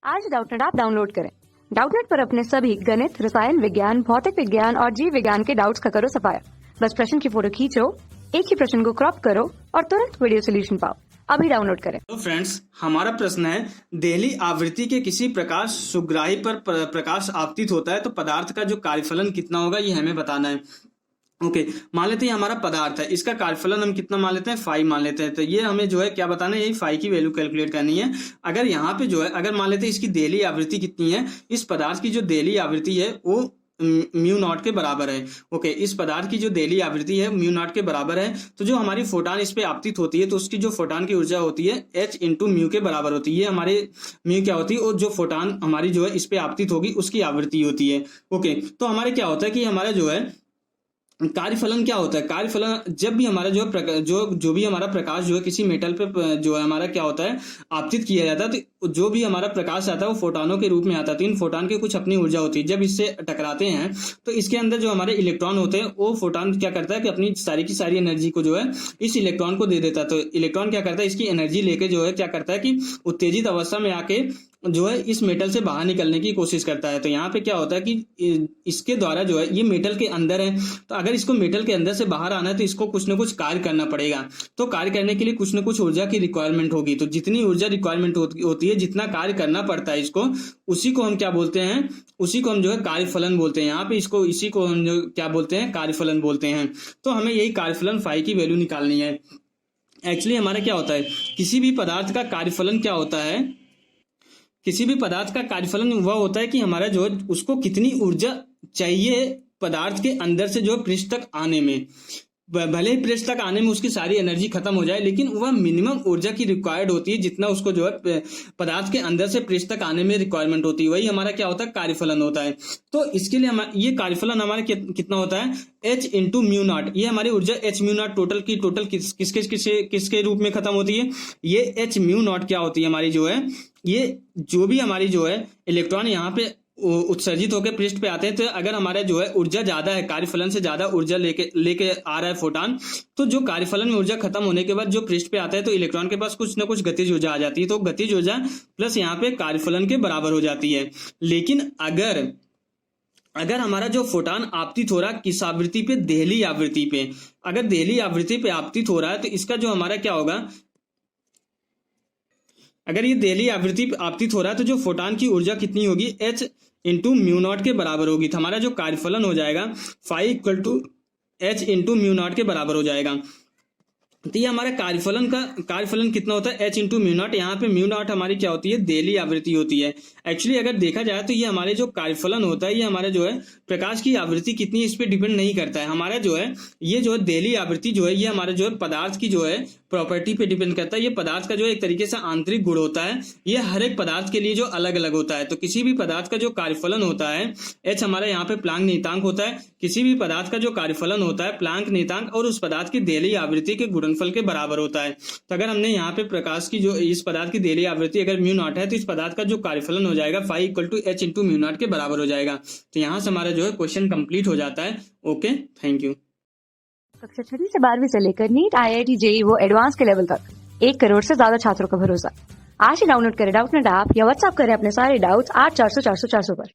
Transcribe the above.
आज Doubtnut app download करें। Doubtnut पर अपने सभी गणित, रसायन विज्ञान, भौतिक विज्ञान और जीव विज्ञान के डाउट्स का करो सफाया। बस प्रश्न की फोटो खींचो, एक ही प्रश्न को क्रॉप करो और तुरंत वीडियो सोल्यूशन पाओ। अभी डाउनलोड करें। तो फ्रेंड्स, हमारा प्रश्न है, देहली आवृत्ति के किसी प्रकाश सुग्राही पर प्रकाश आपतित होता है तो पदार्थ का जो कार्यफलन कितना होगा, ये हमें बताना है। ओके, मान लेते हैं हमारा पदार्थ है, इसका कार्यफलन हम कितना मान लेते हैं, 5 मान लेते हैं। तो ये हमें जो है क्या बताना है, यही 5 की वैल्यू कैलकुलेट करनी है। अगर यहाँ पे जो है, अगर मान लेते हैं इसकी देहली आवृत्ति कितनी है, इस पदार्थ की जो देहली आवृत्ति है वो म्यू नॉट के बराबर है। ओके, इस पदार्थ की जो देहली आवृत्ति है म्यू नॉट के बराबर है। तो जो हमारी फोटान इस पे आपतित होती है तो उसकी जो फोटान की ऊर्जा होती है h इंटू म्यू के बराबर होती है। ये हमारे म्यू क्या होती है, और जो फोटान हमारी जो है इस पे आपतित होगी उसकी आवृत्ति होती है। ओके, तो हमारे क्या होता है कि हमारा जो है कार्यफलन क्या होता है, कार्यफलन जब भी हमारा जो है जो भी हमारा प्रकाश जो है किसी मेटल पे जो है हमारा क्या होता है आपतित किया जाता है, तो जो भी हमारा प्रकाश आता है वो फोटानों के रूप में आता है। तो इन फोटान की कुछ अपनी ऊर्जा होती है। जब इससे टकराते हैं तो इसके अंदर जो हमारे इलेक्ट्रॉन होते हैं वो फोटान क्या करता है कि अपनी सारी की सारी एनर्जी को जो है इस इलेक्ट्रॉन को दे देता है। तो इलेक्ट्रॉन क्या करता है, इसकी एनर्जी लेके जो है क्या करता है कि उत्तेजित अवस्था में आके जो है इस मेटल से बाहर निकलने की कोशिश करता है। तो यहाँ पे क्या होता है कि इसके द्वारा जो है ये मेटल के अंदर है, तो अगर इसको मेटल के अंदर से बाहर आना है तो इसको कुछ ना कुछ कार्य करना पड़ेगा। तो कार्य करने के लिए कुछ ना कुछ ऊर्जा की रिक्वायरमेंट होगी। तो जितनी ऊर्जा रिक्वायरमेंट होती है, जितना कार्य करना पड़ता है इसको, उसी को हम क्या बोलते हैं, उसी को हम जो है कार्यफलन बोलते हैं। यहाँ पे इसको इसी को हम जो क्या बोलते हैं, कार्यफलन बोलते हैं। तो हमें यही कार्यफलन फाई की वैल्यू निकालनी है। एक्चुअली हमारा क्या होता है, किसी भी पदार्थ का कार्यफलन क्या होता है, किसी भी पदार्थ का कार्यफलन वह होता है कि हमारा जो है उसको कितनी ऊर्जा चाहिए पदार्थ के अंदर से जो पृष्ठ तक आने में। भले ही पृष्ठ तक आने में उसकी सारी एनर्जी खत्म हो जाए, लेकिन वह मिनिमम ऊर्जा की रिक्वायर्ड होती है जितना उसको जो है पदार्थ के अंदर से पृष्ठ तक आने में रिक्वायरमेंट होती है। वही हमारा क्या होता है, कार्यफलन होता है। तो इसके लिए ये कार्यफलन हमारा कितना होता है, h इंटू म्यू नॉट। ये हमारी ऊर्जा h म्यू नॉट टोटल किसके रूप में खत्म होती है, ये h म्यू नॉट क्या होती है हमारी जो है, ये जो भी हमारी जो है इलेक्ट्रॉन यहाँ पे उत्सर्जित होकर पृष्ठ पे आते हैं। तो अगर हमारा जो है ऊर्जा ज्यादा है, कार्यफलन से ज्यादा ऊर्जा लेके आ रहा है फोटान, तो जो कार्यफलन में ऊर्जा खत्म होने के बाद जो पृष्ठ पे आता है तो इलेक्ट्रॉन के पास कुछ ना कुछ गतिज ऊर्जा आ जाती है। तो गतिज ऊर्जा प्लस यहाँ पे कार्यफलन के बराबर हो जाती है। लेकिन अगर हमारा जो फोटान आपतित हो रहा है किस आवृत्ति पे, देहली आवृत्ति पे, अगर देहली आवृत्ति पे आपतित हो रहा है तो इसका जो हमारा क्या होगा, अगर ये देहली आवृत्ति आपतित हो रहा है तो जो फोटान की ऊर्जा कितनी होगी, h इंटू म्यू नॉट के बराबर होगी। तो हमारा जो कार्यफलन हो जाएगा phi equal to h into mu naught के बराबर हो जाएगा। तो ये हमारा कार्यफलन कितना होता है, h इंटू म्यू नॉट। यहाँ पे म्यू नॉट हमारी क्या होती है, देहली आवृत्ति होती है। एक्चुअली अगर देखा जाए तो ये हमारे जो कार्यफलन होता है, ये हमारा जो है प्रकाश की आवृत्ति कितनी, इस पे डिपेंड नहीं करता है। हमारा जो है ये जो है देहली आवृत्ति जो है, ये हमारे जो है पदार्थ की जो है प्रॉपर्टी पे डिपेंड करता है। ये पदार्थ का जो एक तरीके से आंतरिक गुण होता है, ये हर एक पदार्थ के लिए जो अलग अलग होता है। तो किसी भी पदार्थ का जो कार्यफलन होता है, h हमारा यहाँ पे प्लांक नियतांक होता है। किसी भी पदार्थ का जो कार्यफलन होता है प्लांक नियतांक और उस पदार्थ की देहली आवृत्ति के गुणनफल के बराबर होता है। तो अगर हमने यहाँ पे प्रकाश की जो इस पदार्थ की देहली आवृत्ति अगर म्यू नॉट है तो इस पदार्थ का जो कार्यफलन हो जाएगा phi equal to h into mu naught के बराबर हो जाएगा। तो यहाँ से हमारा जो है क्वेश्चन कंप्लीट हो जाता है। Okay, thank you. कक्षा 6 से 12वीं से लेकर नीट, IIT, JEE वो एडवांस के लेवल तक 1 करोड़ से ज्यादा छात्रों का भरोसा। आज ही डाउनलोड करें डाउटनेट ऐप या व्हाट्सएप करें अपने सारे डाउट्स 8400 400 400 पर।